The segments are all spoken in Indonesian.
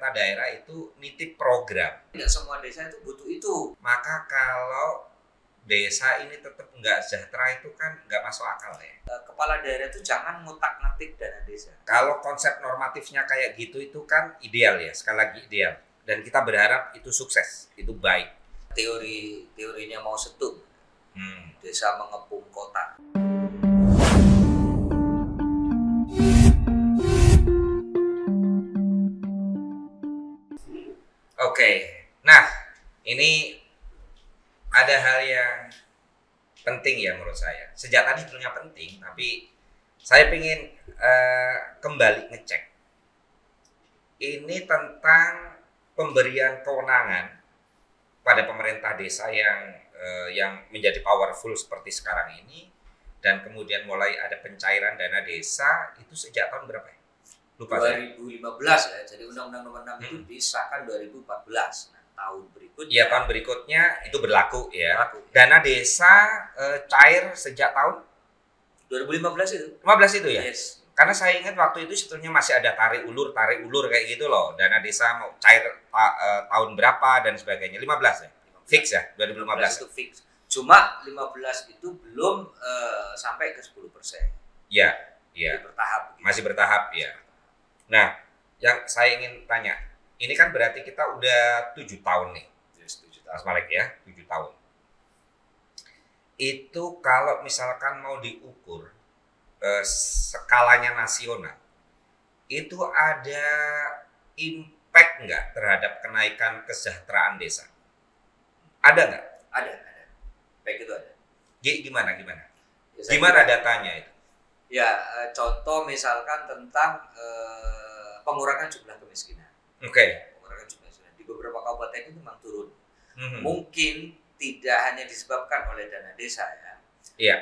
pemerintah daerah itu nitip program. Tidak semua desa itu butuh itu. Maka kalau desa ini tetap nggak sejahtera itu kan nggak masuk akal ya. Kepala daerah itu jangan ngutak-ngatik dana desa. Kalau konsep normatifnya kayak gitu itu kan ideal ya, sekali lagi ideal. Dan kita berharap itu sukses, itu baik. Teorinya Mao Zedong, desa mengepung kota. Oke, nah ini ada hal yang penting ya menurut saya. Sejak tadi sebetulnya penting, tapi saya ingin kembali ngecek. Ini tentang pemberian kewenangan pada pemerintah desa yang menjadi powerful seperti sekarang ini, dan kemudian mulai ada pencairan dana desa itu sejak tahun berapa ya? Lupa 2015 ya. Jadi Undang-Undang Nomor 6 itu disahkan 2014. Nah, tahun berikutnya. Iya, tahun berikutnya itu berlaku ya. Berlaku. Dana desa cair sejak tahun 2015 itu. 15 itu ya? Yes. Karena saya ingat waktu itu sebetulnya masih ada tarik ulur kayak gitu loh. Dana desa mau cair tahun berapa dan sebagainya. 15 ya? Fix ya? 2015 itu fix. Cuma 15 itu belum sampai ke 10%. Iya, iya. Bertahap. Gitu. Masih bertahap ya. Nah, yang saya ingin tanya, ini kan berarti kita udah 7 tahun nih. Yes, 7 tahun. Mas Malik ya, 7 tahun. Itu kalau misalkan mau diukur skalanya nasional, itu ada impact nggak terhadap kenaikan kesejahteraan desa? Ada nggak? Ada. Baik itu ada. Gimana? Ya, Gimana datanya itu? Ya, contoh misalkan tentang pengurangan jumlah kemiskinan. Oke. Pengurangan jumlah kemiskinan di beberapa kabupaten itu memang turun. Mm-hmm. Mungkin tidak hanya disebabkan oleh dana desa ya. Iya.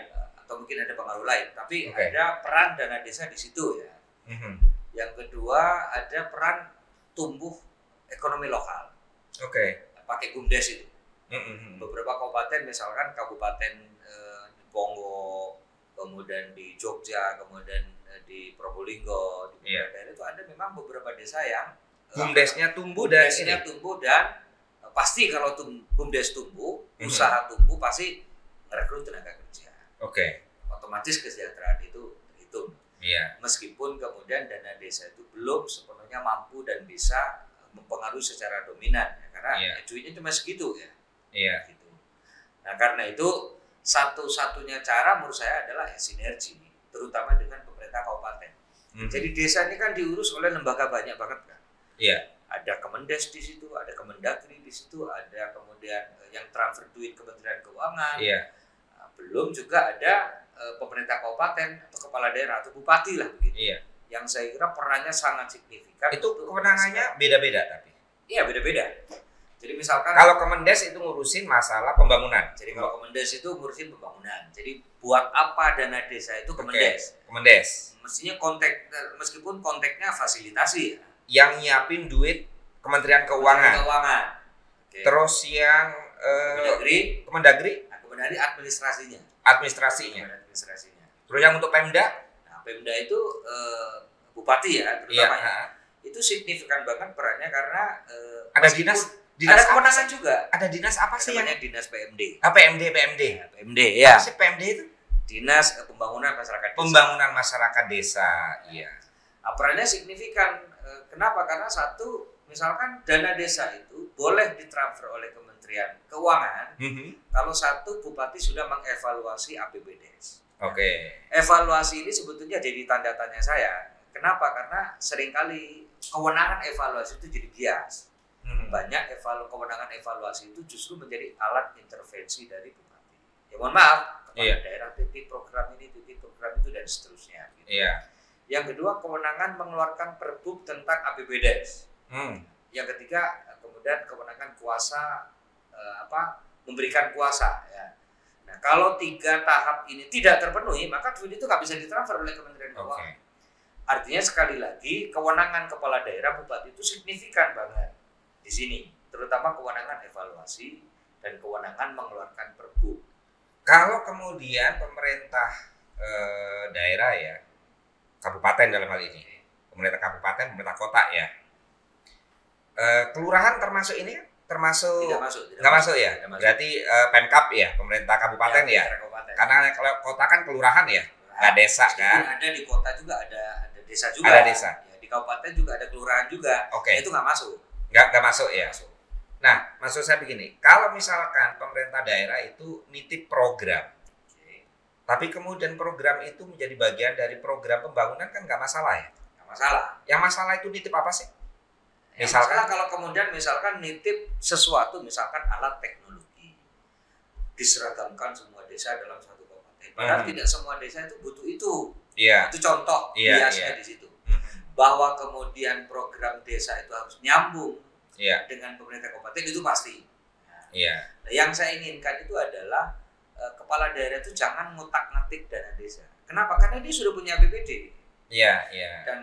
Atau mungkin ada pengaruh lain, tapi Okay. ada peran dana desa di situ ya. Mm-hmm. Yang kedua ada peran tumbuh ekonomi lokal. Oke. Pakai BUMDes itu. Mm-hmm. Beberapa kabupaten misalkan kabupaten di Pongo, kemudian di Jogja, kemudian di Probolinggo, di beberapa daerah itu ada memang beberapa desa yang BUMDesnya tumbuh dan pasti kalau BUMDes tumbuh, usaha tumbuh pasti merekrut tenaga kerja. Oke. Otomatis kesejahteraan itu terhitung. Iya. Meskipun kemudian dana desa itu belum sepenuhnya mampu dan bisa mempengaruhi secara dominan ya, karena duitnya cuma segitu ya. Iya. Gitu. Nah, karena itu satu-satunya cara menurut saya adalah sinergi, terutama dengan pemerintah kabupaten. Jadi desa ini kan diurus oleh lembaga banyak banget kan. Iya. Ada Kemendes di situ, ada Kemendagri di situ, ada kemudian yang transfer duit Kementerian Keuangan. Iya. Belum juga ada pemerintah kabupaten atau kepala daerah atau bupati lah begitu. Iya. Yang saya kira perannya sangat signifikan. Itu kewenangannya beda-beda tapi. Iya, beda-beda. Jadi misalkan kalau Kemendes itu ngurusin masalah pembangunan. Jadi kalau Kemendes itu ngurusin pembangunan. Jadi buat apa dana desa itu Kemendes? Kemendes. Mestinya meskipun konteksnya fasilitasi ya. Yang nyiapin duit Kementerian Keuangan. Okay. Terus yang Kemendagri administrasinya. Administrasinya. Terus yang untuk Pemda? Nah, Pemda itu bupati ya terutama ya. Itu signifikan banget perannya karena ada dinas ada kewenangan juga. Ada dinas apa sih namanya dinas PMD. PMD. Ya, PMD ya. Apa sih PMD itu? Dinas Pembangunan Masyarakat Desa. Pembangunan Masyarakat Desa. Iya. Nah, perannya signifikan. Kenapa? Karena satu, misalkan dana desa itu boleh ditransfer oleh Kementerian Keuangan kalau satu bupati sudah mengevaluasi APBDes. Oke. Evaluasi ini sebetulnya jadi tanda tanya saya. Kenapa? Karena seringkali kewenangan evaluasi itu jadi bias. Banyak kewenangan evaluasi itu justru menjadi alat intervensi dari bupati. Ya mohon maaf, kepala daerah titip program ini, titip program itu dan seterusnya. Gitu. Iya. Yang kedua, kewenangan mengeluarkan perbuk tentang APBDes. Yang ketiga, kemudian kewenangan kuasa memberikan kuasa. Ya. Nah, kalau 3 tahap ini tidak terpenuhi, maka duit itu nggak bisa ditransfer oleh Kementerian Keuangan. Artinya sekali lagi, kewenangan kepala daerah bupati itu signifikan banget di sini, terutama kewenangan evaluasi dan kewenangan mengeluarkan perbu. Kalau kemudian pemerintah daerah ya, kabupaten dalam hal ini, pemerintah kabupaten, pemerintah kota ya, kelurahan termasuk ini? Termasuk Tidak masuk. Nggak masuk ya? Tidak masuk. Berarti Pemkab ya, pemerintah kabupaten ya? Kabupaten. Karena kalau kota kan kelurahan ya, nggak desa kan? Ada di kota juga, ada desa juga. Ada desa. Ya, di kabupaten juga ada kelurahan juga. Oke. Itu nggak masuk. Nggak masuk ya? Masuk. Nah, maksud saya begini, kalau misalkan pemerintah daerah itu nitip program, tapi kemudian program itu menjadi bagian dari program pembangunan kan nggak masalah ya? Nggak masalah. Yang masalah itu nitip apa sih? Misalkan kalau kemudian misalkan nitip sesuatu, misalkan alat teknologi, diseragamkan semua desa dalam satu kabupaten. Padahal tidak semua desa itu butuh itu. Iya. Itu contoh biasanya di situ. Bahwa kemudian program desa itu harus nyambung dengan pemerintah kabupaten itu pasti. Iya. Nah, yang saya inginkan itu adalah kepala daerah itu jangan ngutak-ngatik dana desa. Kenapa? Karena dia sudah punya APBD. Iya. Dan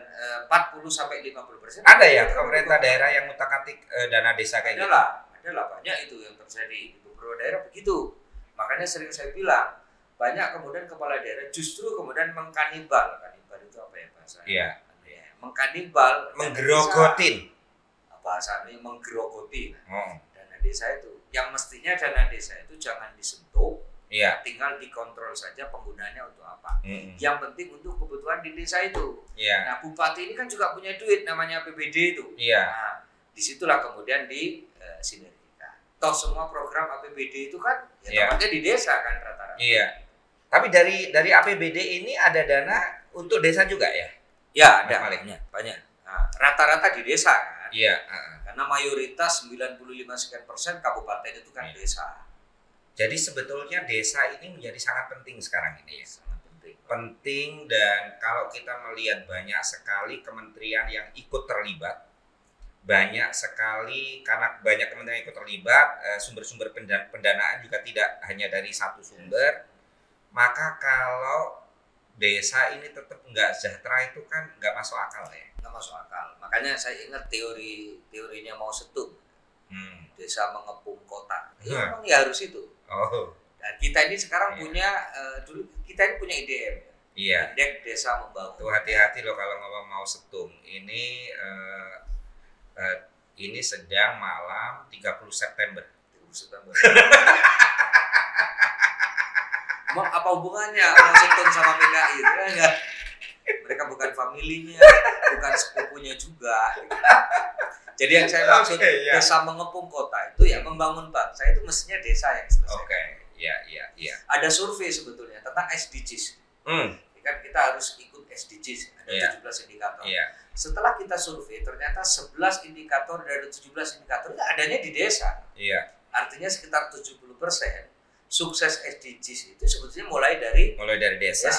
40-50% ada ya pemerintah daerah yang ngutak-ngatik dana desa kayak gitu? Adalah banyak itu yang terjadi di beberapa daerah begitu. Makanya sering saya bilang banyak kemudian kepala daerah justru kemudian mengkanibal itu apa ya bahasanya? Iya. Mengkanibal, menggerogotin. Bahasanya menggerogoti Oh. dana desa itu. Yang mestinya dana desa itu jangan disentuh. Iya. Tinggal dikontrol saja penggunaannya untuk apa. Yang penting untuk kebutuhan di desa itu. Iya. Nah, bupati ini kan juga punya duit namanya APBD itu. Iya. Nah, disitulah kemudian di sinergikan. Toh semua program APBD itu kan tempatnya di desa kan rata-rata. Iya. Tapi dari APBD ini ada dana untuk desa juga ya? Ya, ada banyak. Nah, rata-rata di desa kan. Iya. Karena mayoritas 95% kabupaten itu kan desa. Jadi sebetulnya desa ini menjadi sangat penting sekarang ini ya. Sangat penting. Penting, dan kalau kita melihat banyak sekali kementerian yang ikut terlibat, banyak sekali karena banyak kementerian yang ikut terlibat, sumber-sumber pendanaan juga tidak hanya dari satu sumber. Maka kalau desa ini tetap nggak sejahtera itu kan nggak masuk akal ya. Nggak masuk akal. Makanya saya ingat teorinya Mao Zedong. Desa mengepung kota. Ya, memang ya harus itu. Oh. Dan kita ini sekarang punya dulu kita ini punya IDM. Iya. Indeks Desa Membangun. Tuh hati-hati loh kalau ngomong Mao Zedong. Ini sedang malam 30 September. 30 September. Apa hubungannya Mao Zedong sama PKI? Enggak. Mereka bukan familinya, bukan sepupunya juga. Gitu. Jadi yang saya maksud desa mengepung kota itu ya membangun bangsa itu mestinya desa yang selesai. Iya. Ada survei sebetulnya tentang SDGs. Kan kita harus ikut SDGs, ada 17 indikator. Setelah kita survei ternyata 11 indikator dari 17 indikator itu adanya di desa. Artinya sekitar 70% sukses SDGs itu sebetulnya mulai dari desa.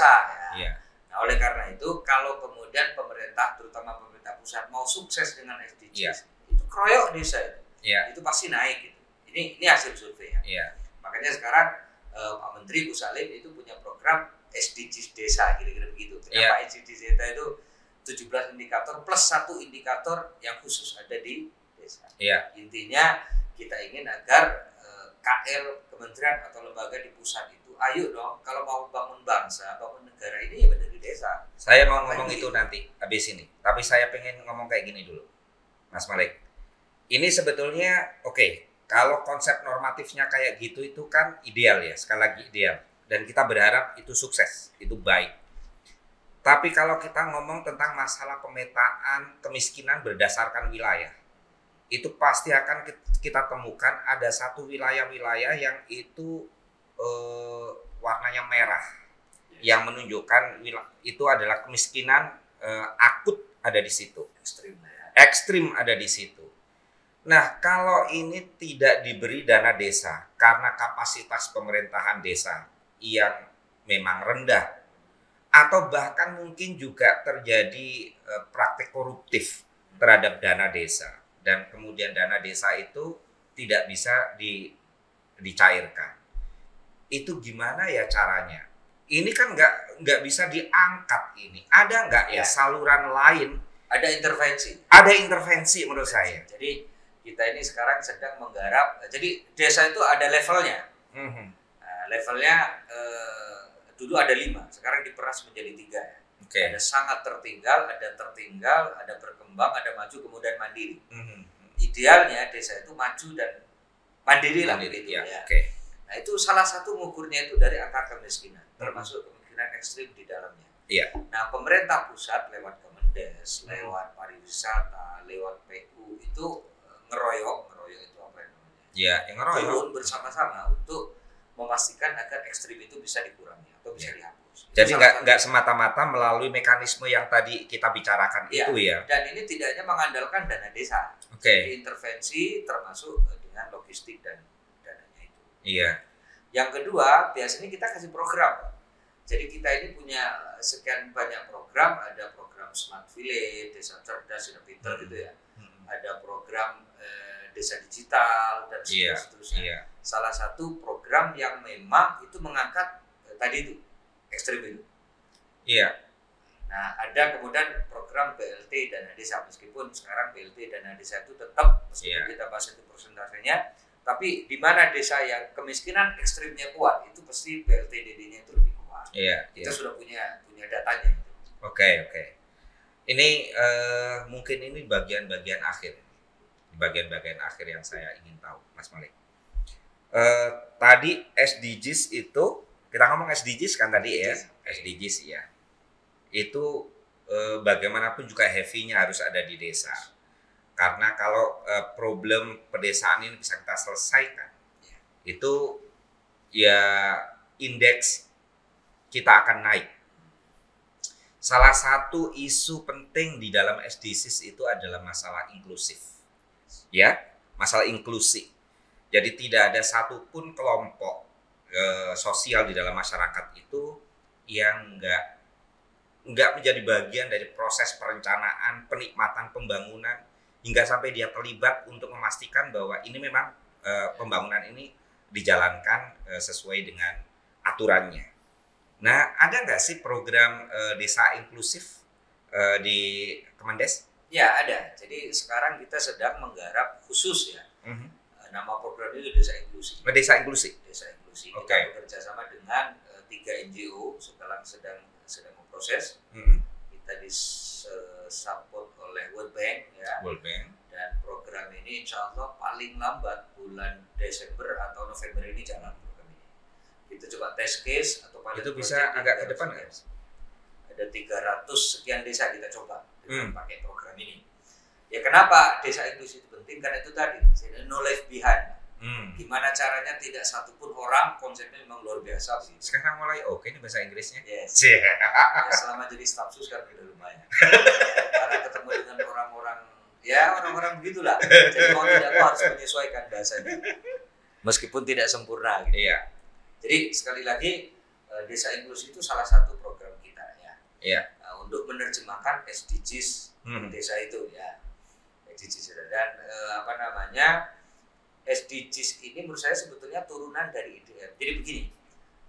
Nah, oleh karena itu kalau kemudian pemerintah, terutama pemerintah pusat mau sukses dengan SDGs, itu kroyok desa itu pasti naik gitu. Ini hasil survei ya. Makanya sekarang Pak Menteri Bu Salim itu punya program SDGs desa kira-kira begitu. Kenapa SDGs desa itu 17 indikator plus 1 indikator yang khusus ada di desa. Intinya kita ingin agar KL, kementerian atau lembaga di pusat itu, ayo dong kalau mau bangun bangsa, bangun negara ini ya benar di desa. Saya mau ngomong itu nanti habis ini. Tapi saya pengen ngomong kayak gini dulu, Mas Malik. Ini sebetulnya kalau konsep normatifnya kayak gitu itu kan ideal ya, sekali lagi ideal. Dan kita berharap itu sukses, itu baik. Tapi kalau kita ngomong tentang masalah pemetaan kemiskinan berdasarkan wilayah, itu pasti akan kita temukan ada satu wilayah-wilayah yang itu warnanya merah, yang menunjukkan itu adalah kemiskinan akut ada di situ, ekstrim ada di situ. Nah, kalau ini tidak diberi dana desa karena kapasitas pemerintahan desa yang memang rendah, atau bahkan mungkin juga terjadi praktik koruptif terhadap dana desa, dan kemudian dana desa itu tidak bisa dicairkan. Itu gimana ya caranya? Ini kan nggak bisa diangkat ini. Ada nggak ya saluran lain? Ada intervensi. Ada intervensi menurut saya. Jadi kita ini sekarang sedang menggarap. Jadi desa itu ada levelnya. Levelnya dulu ada 5, sekarang diperas menjadi 3. Ada sangat tertinggal, ada berkembang, ada maju, kemudian mandiri. idealnya desa itu maju dan mandiri lah gitu ya. ya. Okay. Nah itu salah satu ngukurnya itu dari angka kemiskinan, termasuk kemiskinan ekstrim di dalamnya. Iya. Nah pemerintah pusat lewat Kemendes, lewat pariwisata, lewat PU itu ngeroyok itu apa namanya? Iya, yang ngeroyok. Turun bersama-sama untuk memastikan agar ekstrim itu bisa dikurangi atau bisa dihapus. Jadi nggak semata-mata melalui mekanisme yang tadi kita bicarakan itu ya. Dan ini tidak hanya mengandalkan dana desa. Jadi intervensi termasuk dengan logistik dan dananya itu. Iya. Yang kedua, biasanya kita kasih program. Jadi kita ini punya sekian banyak program, ada program Smart Village, Desa Cerdas, Desa Pintar gitu ya. Ada program desa digital dan seterusnya. Iya. Salah satu program yang memang itu mengangkat tadi itu ekstrim itu. Iya. Nah, ada kemudian program BLT dana desa, meskipun sekarang BLT dana desa itu tetap meskipun kita bahas itu persentasenya, tapi di mana desa yang kemiskinan ekstrimnya kuat itu pasti BLT DD-nya itu lebih kuat. Iya. Kita sudah punya datanya. Oke. Ini mungkin ini bagian-bagian akhir. Bagian-bagian akhir yang saya ingin tahu, Mas Malik. Tadi SDGs itu kita ngomong SDGs kan tadi ya, SDGs ya. Itu bagaimanapun juga heavy-nya harus ada di desa. Karena kalau problem pedesaan ini bisa kita selesaikan, itu ya indeks kita akan naik. Salah satu isu penting di dalam SDGs itu adalah masalah inklusif. Ya, masalah inklusi. Jadi tidak ada satupun kelompok sosial di dalam masyarakat itu yang enggak menjadi bagian dari proses perencanaan, penikmatan pembangunan hingga sampai dia terlibat untuk memastikan bahwa ini memang pembangunan ini dijalankan sesuai dengan aturannya. Nah, ada nggak sih program desa inklusif di Kemendes? Ya, ada. Jadi sekarang kita sedang menggarap khusus ya. Nama program itu Desa Inklusi. Desa Inklusi. Desa Inklusi. Okay. Kita bekerja sama dengan 3 NGO sekarang sedang memproses. Kita disupport oleh World Bank ya. World Bank. Dan program ini insya Allah paling lambat bulan Desember atau November ini jalan program ini. Kita coba test case atau pilot. Itu bisa agak ke depan nggak? Ada 300 sekian desa kita coba dengan pakai program ini. Ya kenapa desa inklusi itu penting? Karena itu tadi, no left behind. Gimana caranya tidak satupun orang, konsepnya memang luar biasa. Sekarang mulai oke ini bahasa Inggrisnya. Yes. Ya, selama jadi staf sus kan udah lumayan. Karena ketemu dengan orang-orang begitulah. Jadi mau tidak mau harus menyesuaikan bahasanya. Meskipun tidak sempurna gitu. Iya. Jadi sekali lagi desa inklusi itu salah satu program kita ya. Iya. Untuk menerjemahkan SDGs desa itu ya. SDGs dan SDGs ini menurut saya sebetulnya turunan dari IDM. Jadi begini,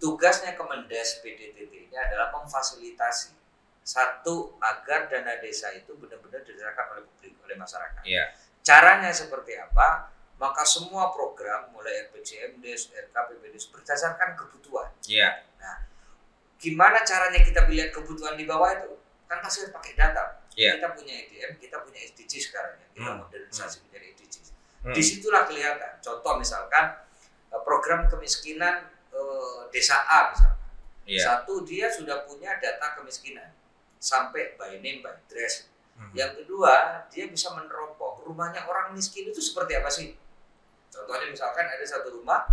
tugasnya Kemendes PDTT ini adalah memfasilitasi satu agar dana desa itu benar-benar dirasakan oleh publik, oleh masyarakat. Iya. Caranya seperti apa? Maka semua program mulai RPJMdes, RKPBdes berdasarkan kebutuhan. Iya. Nah, gimana caranya kita melihat kebutuhan di bawah itu? Kan pasti pakai data. Yeah. Kita punya EDM, kita punya SDG sekarang ya. Kita modernisasi menjadi SDG. Disitulah kelihatan. Contoh misalkan program kemiskinan desa A misalkan. Yeah. Satu, dia sudah punya data kemiskinan sampai by name, by address. Yang kedua, dia bisa meneropong rumahnya orang miskin itu seperti apa sih? Contohnya misalkan ada satu rumah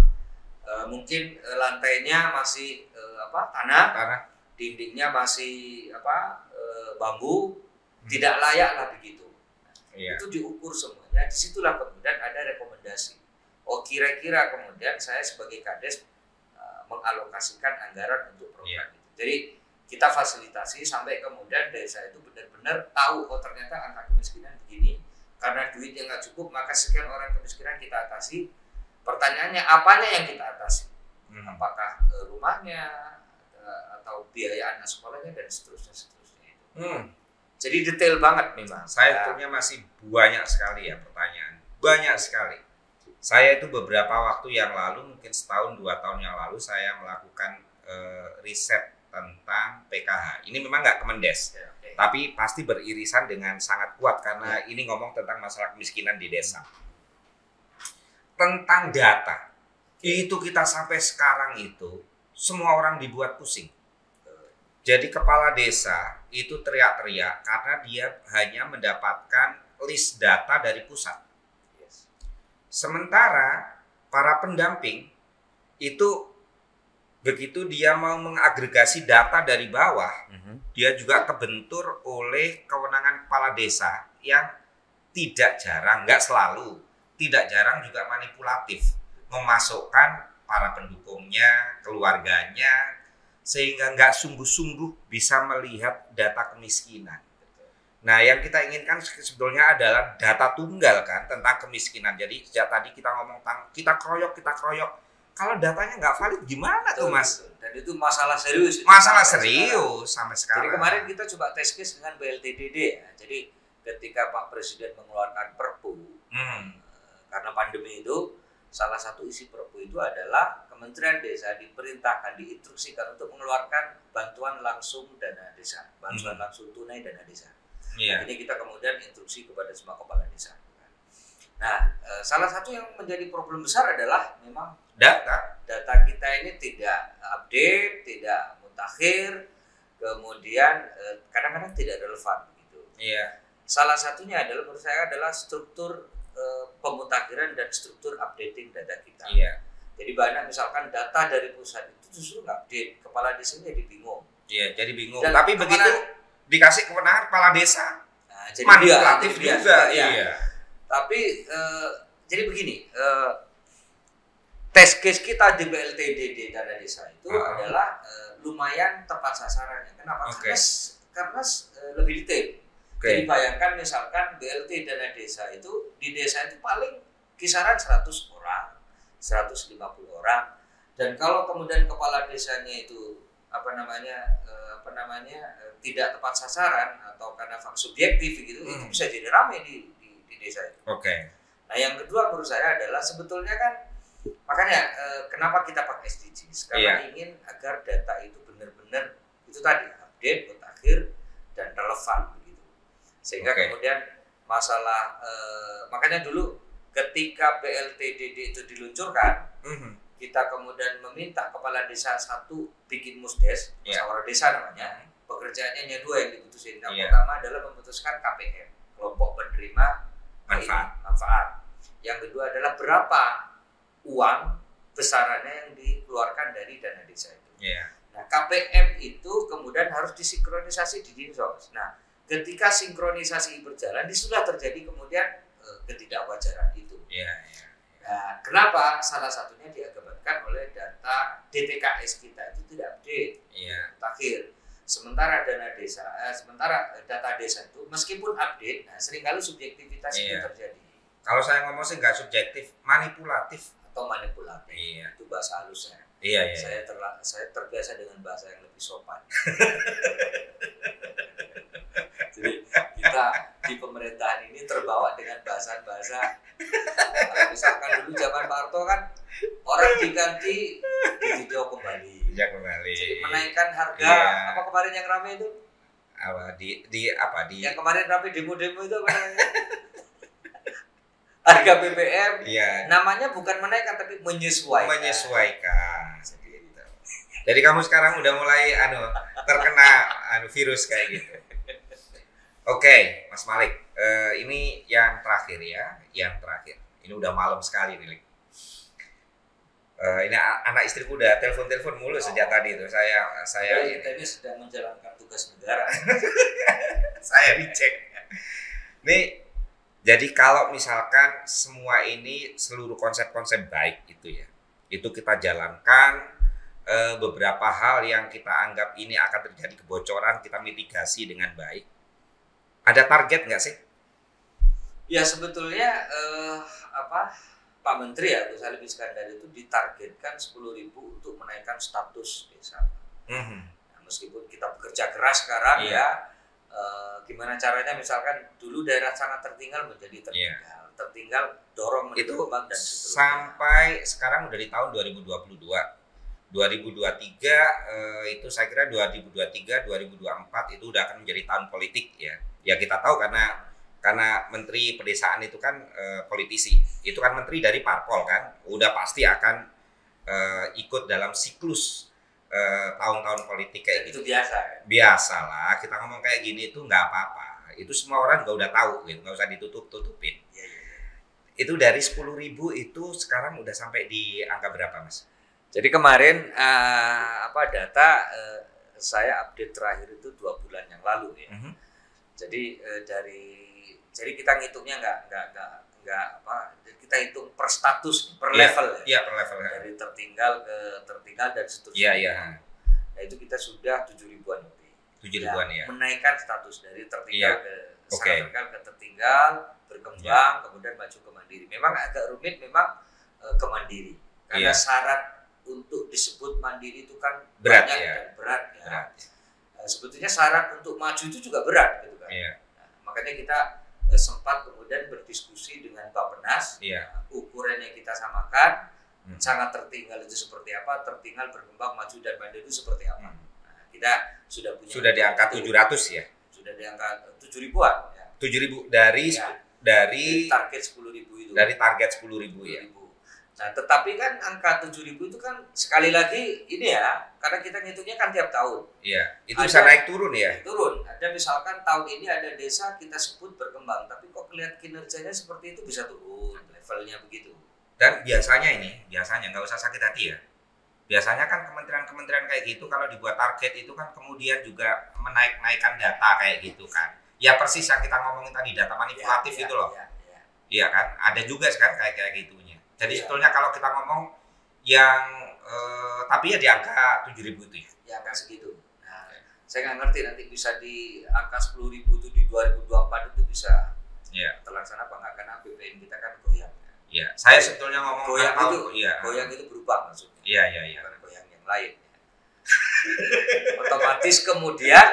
mungkin lantainya masih tanah, dindingnya masih bambu, tidak layak lah begitu. Itu diukur semuanya. Disitulah kemudian ada rekomendasi. Oh kira-kira kemudian saya sebagai kades mengalokasikan anggaran untuk program itu. Jadi kita fasilitasi sampai kemudian desa itu benar-benar tahu oh ternyata angka kemiskinan begini. Karena duit yang nggak cukup maka sekian orang kemiskinan kita atasi. Pertanyaannya apanya yang kita atasi? Apakah rumahnya atau biaya anak sekolahnya dan seterusnya itu. Jadi detail banget memang. Saya punya masih banyak sekali ya pertanyaan. Banyak sekali. Saya itu beberapa waktu yang lalu, mungkin setahun 2 tahun yang lalu saya melakukan riset tentang PKH. Ini memang nggak Kemendes, tapi pasti beririsan dengan sangat kuat karena ini ngomong tentang masalah kemiskinan di desa. Tentang data, itu kita sampai sekarang itu semua orang dibuat pusing. Jadi kepala desa itu teriak-teriak karena dia hanya mendapatkan list data dari pusat. Sementara para pendamping itu begitu dia mau mengagregasi data dari bawah, dia juga kebentur oleh kewenangan kepala desa yang tidak jarang, nggak selalu, tidak jarang juga manipulatif, memasukkan para pendukungnya, keluarganya, sehingga nggak sungguh-sungguh bisa melihat data kemiskinan. Nah, yang kita inginkan sebetulnya adalah data tunggal kan tentang kemiskinan. Jadi sejak tadi kita ngomong tentang kita kroyok. Kalau datanya nggak valid gimana tuh Mas? Dan itu masalah serius. Masalah serius sampai sekarang. Jadi kemarin kita coba test case dengan BLTDD ya. Jadi ketika Pak Presiden mengeluarkan Perpu, karena pandemi itu, salah satu isi Perpu itu adalah Kementerian Desa diperintahkan, diinstruksikan untuk mengeluarkan bantuan langsung dana desa, bantuan langsung tunai dana desa. Nah, ini kita kemudian instruksi kepada semua kepala desa. Nah, salah satu yang menjadi problem besar adalah memang data kita ini tidak update, tidak mutakhir, kemudian kadang-kadang tidak relevan gitu. Salah satunya adalah menurut saya adalah struktur pemutakhiran dan struktur updating data kita. Jadi banyak misalkan data dari pusat itu justru nggak update, kepala desa jadi bingung. Jadi bingung. Dan tapi begitu dikasih kewenangan kepala desa, jadi manipulatif juga. Tapi jadi begini, test case kita di BLTDD dana desa itu adalah lumayan tepat sasarannya. Kenapa? Karena lebih detail. Jadi bayangkan misalkan BLT dana desa itu di desa itu paling kisaran 100 orang, 150 orang. Dan kalau kemudian kepala desanya itu tidak tepat sasaran atau karena faktor subjektif gitu, itu bisa jadi ramai di desa itu. Nah, yang kedua menurut saya adalah sebetulnya kan makanya kenapa kita pakai SDGs? Karena ingin agar data itu benar-benar itu tadi update, mutakhir dan relevan begitu. Sehingga kemudian masalah makanya dulu ketika BLTDD itu diluncurkan, kita kemudian meminta kepala desa satu bikin musdes, musyawarah desa namanya. Pekerjaannya hanya dua yang diputusin. Yang pertama adalah memutuskan KPM, kelompok penerima manfaat. Yang kedua adalah berapa uang besarannya yang dikeluarkan dari dana desa itu. Nah, KPM itu kemudian harus disinkronisasi di Dinsos. Nah, ketika sinkronisasi berjalan, sudah terjadi kemudian ketidakwajaran itu. Nah, kenapa? Salah satunya diakibatkan oleh data DTKS kita itu tidak update, mutakhir. Sementara data desa itu meskipun update, seringkali subjektivitas itu terjadi. Kalau saya ngomong sih nggak subjektif, manipulatif. Itu bahasa halusnya. Saya terbiasa dengan bahasa yang lebih sopan. Jadi kita di pemerintahan ini terbawa dengan bahasa-bahasa. Misalkan dulu zaman Pak Harto kan orang diganti ditinjau kembali. Jadi menaikkan harga apa kemarin yang ramai itu? Yang kemarin ramai demo-demo itu apa namanya? Harga BBM. Namanya bukan menaikkan tapi menyesuaikan. Jadi kamu sekarang udah mulai terkena virus kayak gitu. Oke, Mas Malik, ini yang terakhir ya, Ini udah malam sekali nih. Ini anak istriku udah telepon mulu sejak tadi itu. Saya ini sedang menjalankan tugas negara. Saya dicek. Nih, jadi kalau misalkan semua ini seluruh konsep-konsep baik itu ya, itu kita jalankan, beberapa hal yang kita anggap ini akan terjadi kebocoran kita mitigasi dengan baik. Ada target nggak sih? Ya sebetulnya Pak Menteri ya Gus Halim Iskandar itu ditargetkan 10.000 untuk menaikkan status desa. Nah, meskipun kita bekerja keras sekarang gimana caranya misalkan dulu daerah sangat tertinggal menjadi tertinggal dorong menuju kembang dan seterusnya. Sampai sekarang udah di tahun 2022. 2023 itu saya kira 2023, 2024 itu udah akan menjadi tahun politik ya. Ya kita tahu karena Menteri Pedesaan itu kan politisi. Itu kan menteri dari parpol kan. Udah pasti akan ikut dalam siklus tahun-tahun politik kayak gitu. Itu biasa. Biasalah, kita ngomong kayak gini itu nggak apa-apa. Itu semua orang juga udah tahu gitu, nggak usah ditutup-tutupin. Ya. Itu dari 10.000 itu sekarang udah sampai di angka berapa, Mas? Jadi kemarin data saya update terakhir itu 2 bulan yang lalu ya. Jadi jadi kita ngitungnya kita hitung per status, per level ya. Iya, per level. Dari tertinggal ke tertinggal dan seterusnya. Iya. Nah, itu kita sudah 7.000-an lebih. 7.000-an ya. Menaikkan status dari tertinggal ke Okay. tertinggal ke tertinggal, berkembang, kemudian maju ke mandiri. Memang agak rumit memang ke mandiri. Karena syarat untuk disebut mandiri itu kan berat, banyak ya. Dan berat ya. Berat. Sebetulnya syarat untuk maju itu juga berat gitu kan. Iya. Nah, makanya kita sempat kemudian berdiskusi dengan Bappenas. Ukuran yang kita samakan, sangat tertinggal itu seperti apa, tertinggal, berkembang, maju dan mandiri itu seperti apa. Nah, kita sudah di angka 700 ya. Sudah di angka 7.000-an ya. 7.000 dari target 10.000 itu. Dari target 10.000 ya. Nah, tetapi kan angka 7.000 itu kan sekali lagi ini ya, karena kita ngitungnya kan tiap tahun. Iya, itu bisa naik turun ya? Turun. Ada misalkan tahun ini ada desa kita sebut berkembang, tapi kok kelihatan kinerjanya seperti itu bisa turun, levelnya begitu. Dan biasanya nggak usah sakit hati ya. Biasanya kan kementerian-kementerian kayak gitu kalau dibuat target itu kan kemudian juga menaikkan data kayak gitu kan. Ya persis yang kita ngomongin tadi, data manipulatif itu loh. Iya kan, ada juga kan kayak gitunya. Jadi sebetulnya kalau kita ngomong yang tapi ya di angka 7.000 itu ya. Di angka segitu. Nah, saya nggak ngerti nanti bisa di angka 10.000 itu di 2024 itu bisa terlaksana apa nggak, karena APBN kita kan goyang. Iya, saya sebetulnya ngomong goyang itu berubah maksudnya. Iya. Bukan goyang yang lain. Otomatis kemudian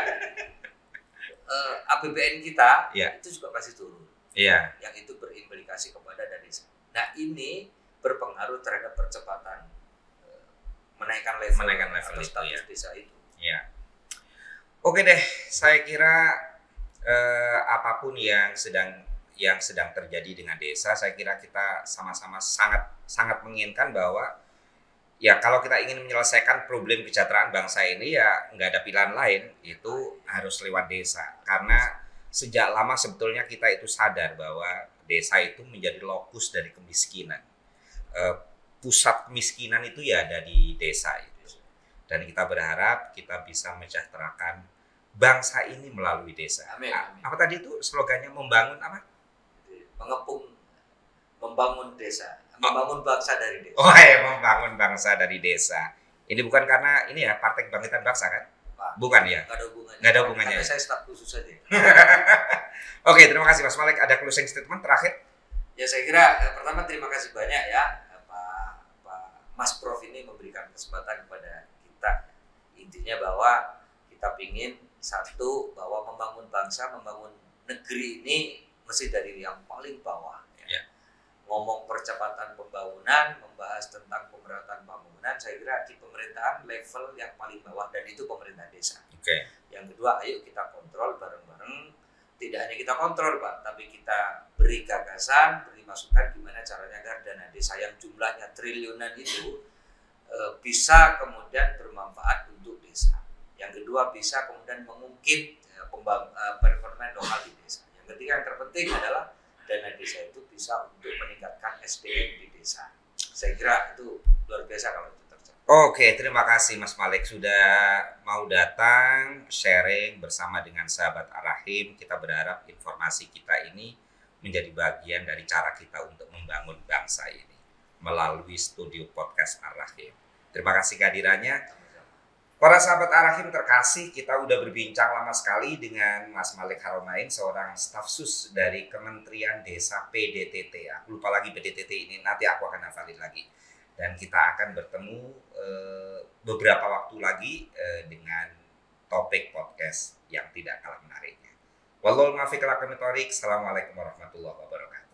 APBN kita itu juga pasti turun. Iya. Yang itu berimplikasi kepada desa. Nah, ini berpengaruh terhadap percepatan menaikkan level atau status desa itu. Iya. Oke deh, saya kira apapun yang sedang terjadi dengan desa, saya kira kita sama-sama sangat menginginkan bahwa ya kalau kita ingin menyelesaikan problem kesejahteraan bangsa ini ya nggak ada pilihan lain, itu harus lewat desa. Karena sejak lama sebetulnya kita itu sadar bahwa desa itu menjadi lokus dari kemiskinan. Pusat kemiskinan itu ya ada di desa itu. Dan kita berharap kita bisa mensejahterakan bangsa ini melalui desa. Amin. Apa tadi itu slogannya, membangun apa? Membangun desa. Membangun bangsa dari desa. Oh ya, membangun bangsa dari desa. Ini bukan karena ini ya Partai Kebangkitan Bangsa kan? Bukan ya? Nggak ada hubungannya. Karena saya staf khusus saja. Oke, terima kasih Mas Malik. Ada closing statement terakhir? Ya saya kira pertama terima kasih banyak ya Pak Mas Prof ini memberikan kesempatan kepada kita. Intinya bahwa kita ingin satu, bahwa membangun bangsa, membangun negeri ini mesti dari yang paling bawah. Ya. Ngomong percepatan pembangunan, membahas tentang pemerataan pembangunan, saya kira di pemerintahan level yang paling bawah, dan itu pemerintah desa. Yang kedua, ayo kita kontrol bareng-bareng. Tidak hanya kita kontrol Pak, tapi kita beri gagasan, beri masukan gimana caranya agar dana desa yang jumlahnya triliunan itu bisa kemudian bermanfaat untuk desa. Yang kedua, bisa kemudian mengungkit perekonomian lokal di desa. Yang ketiga, yang terpenting adalah dana desa itu bisa untuk meningkatkan SDM di desa. Saya kira itu luar biasa kalau itu terjadi. Oke, terima kasih Mas Malik sudah mau datang sharing bersama dengan sahabat Ar-Rahim. Kita berharap informasi kita ini menjadi bagian dari cara kita untuk membangun bangsa ini melalui studio podcast Ar-Rahim. Terima kasih kehadirannya. Para sahabat Ar-Rahim terkasih, kita udah berbincang lama sekali dengan Mas Malik Haromain, seorang staf sus dari Kementerian Desa PDTT. Aku lupa lagi PDTT ini, nanti aku akan hafalin lagi. Dan kita akan bertemu beberapa waktu lagi dengan topik podcast yang tidak kalah menariknya. Wallahul muwaffiq ila aqwamit thoriq. Assalamualaikum warahmatullahi wabarakatuh.